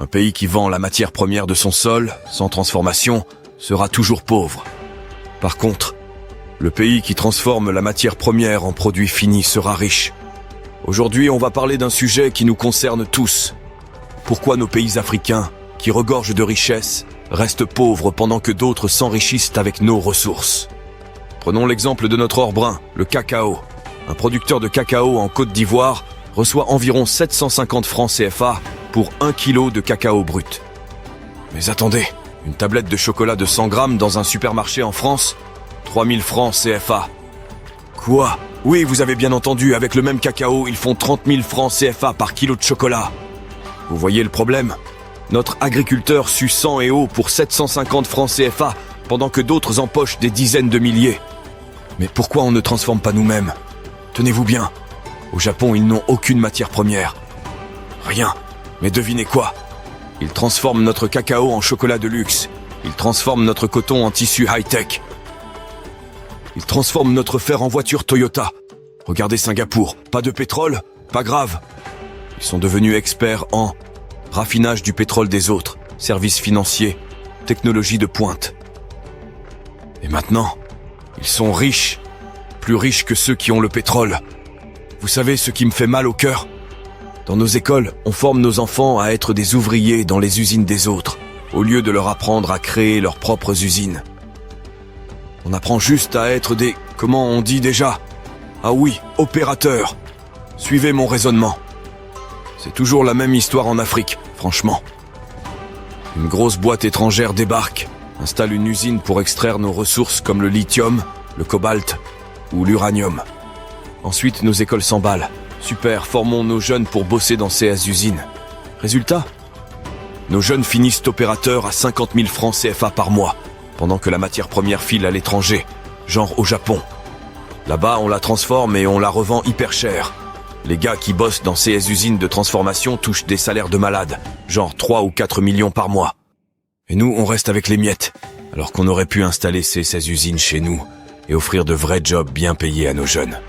Un pays qui vend la matière première de son sol, sans transformation, sera toujours pauvre. Par contre, le pays qui transforme la matière première en produit fini sera riche. Aujourd'hui, on va parler d'un sujet qui nous concerne tous. Pourquoi nos pays africains, qui regorgent de richesses, restent pauvres pendant que d'autres s'enrichissent avec nos ressources? Prenons l'exemple de notre or brun, le cacao. Un producteur de cacao en Côte d'Ivoire reçoit environ 750 francs CFA pour 1 kg de cacao brut. Mais attendez, une tablette de chocolat de 100 grammes dans un supermarché en France, 3000 francs CFA. Quoi? Oui, vous avez bien entendu, avec le même cacao, ils font 30 000 francs CFA par kilo de chocolat. Vous voyez le problème? Notre agriculteur sue sang et eau pour 750 francs CFA, pendant que d'autres empochent des dizaines de milliers. Mais pourquoi on ne transforme pas nous-mêmes? Tenez-vous bien, au Japon, ils n'ont aucune matière première. Rien. Mais devinez quoi? Ils transforment notre cacao en chocolat de luxe. Ils transforment notre coton en tissu high-tech. Ils transforment notre fer en voiture Toyota. Regardez Singapour, pas de pétrole? Pas grave. Ils sont devenus experts en raffinage du pétrole des autres, services financiers, technologie de pointe. Et maintenant, ils sont riches, plus riches que ceux qui ont le pétrole. Vous savez ce qui me fait mal au cœur? Dans nos écoles, on forme nos enfants à être des ouvriers dans les usines des autres, au lieu de leur apprendre à créer leurs propres usines. On apprend juste à être des... comment on dit déjà? Ah oui, opérateurs. Suivez mon raisonnement. C'est toujours la même histoire en Afrique, franchement. Une grosse boîte étrangère débarque, installe une usine pour extraire nos ressources comme le lithium, le cobalt ou l'uranium. Ensuite, nos écoles s'emballent. Super, formons nos jeunes pour bosser dans ces usines. Résultat? Nos jeunes finissent opérateurs à 50 000 francs CFA par mois, pendant que la matière première file à l'étranger, genre au Japon. Là-bas, on la transforme et on la revend hyper cher. Les gars qui bossent dans ces usines de transformation touchent des salaires de malades, genre 3 ou 4 millions par mois. Et nous, on reste avec les miettes, alors qu'on aurait pu installer ces usines chez nous et offrir de vrais jobs bien payés à nos jeunes.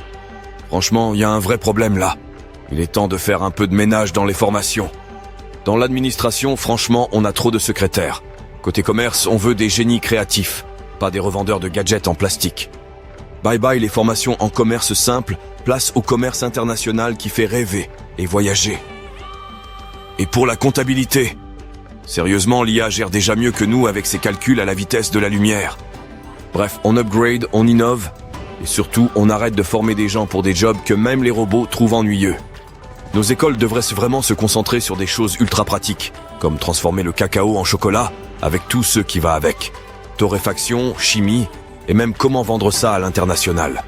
Franchement, il y a un vrai problème là. Il est temps de faire un peu de ménage dans les formations. Dans l'administration, franchement, on a trop de secrétaires. Côté commerce, on veut des génies créatifs, pas des revendeurs de gadgets en plastique. Bye bye les formations en commerce simple, place au commerce international qui fait rêver et voyager. Et pour la comptabilité, sérieusement, l'IA gère déjà mieux que nous avec ses calculs à la vitesse de la lumière. Bref, on upgrade, on innove, et surtout, on arrête de former des gens pour des jobs que même les robots trouvent ennuyeux. Nos écoles devraient vraiment se concentrer sur des choses ultra pratiques, comme transformer le cacao en chocolat, avec tout ce qui va avec. Torréfaction, chimie, et même comment vendre ça à l'international.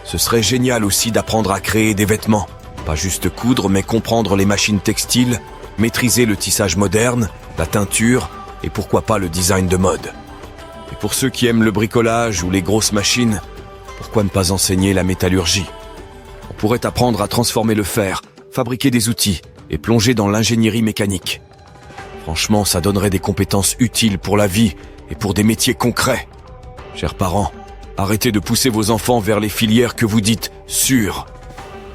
Ce serait génial aussi d'apprendre à créer des vêtements. Pas juste coudre, mais comprendre les machines textiles, maîtriser le tissage moderne, la teinture, et pourquoi pas le design de mode. Et pour ceux qui aiment le bricolage ou les grosses machines, pourquoi ne pas enseigner la métallurgie? On pourrait apprendre à transformer le fer, fabriquer des outils et plonger dans l'ingénierie mécanique. Franchement, ça donnerait des compétences utiles pour la vie et pour des métiers concrets. Chers parents, arrêtez de pousser vos enfants vers les filières que vous dites sûres.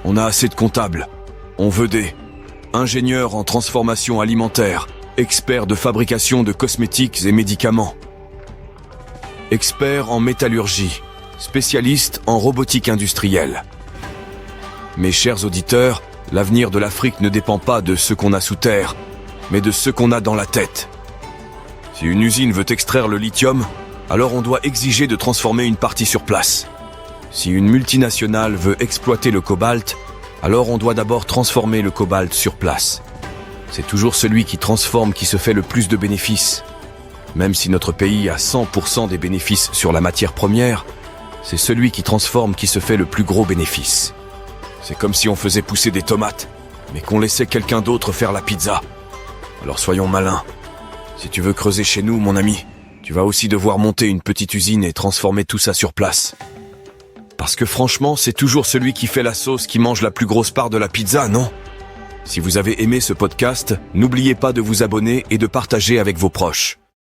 On a assez de comptables. On veut des ingénieurs en transformation alimentaire, experts de fabrication de cosmétiques et médicaments, experts en métallurgie, spécialistes en robotique industrielle. Mes chers auditeurs, l'avenir de l'Afrique ne dépend pas de ce qu'on a sous terre, mais de ce qu'on a dans la tête. Si une usine veut extraire le lithium, alors on doit exiger de transformer une partie sur place. Si une multinationale veut exploiter le cobalt, alors on doit d'abord transformer le cobalt sur place. C'est toujours celui qui transforme qui se fait le plus de bénéfices. Même si notre pays a 100% des bénéfices sur la matière première, c'est celui qui transforme qui se fait le plus gros bénéfice. C'est comme si on faisait pousser des tomates, mais qu'on laissait quelqu'un d'autre faire la pizza. Alors soyons malins. Si tu veux creuser chez nous, mon ami, tu vas aussi devoir monter une petite usine et transformer tout ça sur place. Parce que franchement, c'est toujours celui qui fait la sauce qui mange la plus grosse part de la pizza, non? Si vous avez aimé ce podcast, n'oubliez pas de vous abonner et de partager avec vos proches.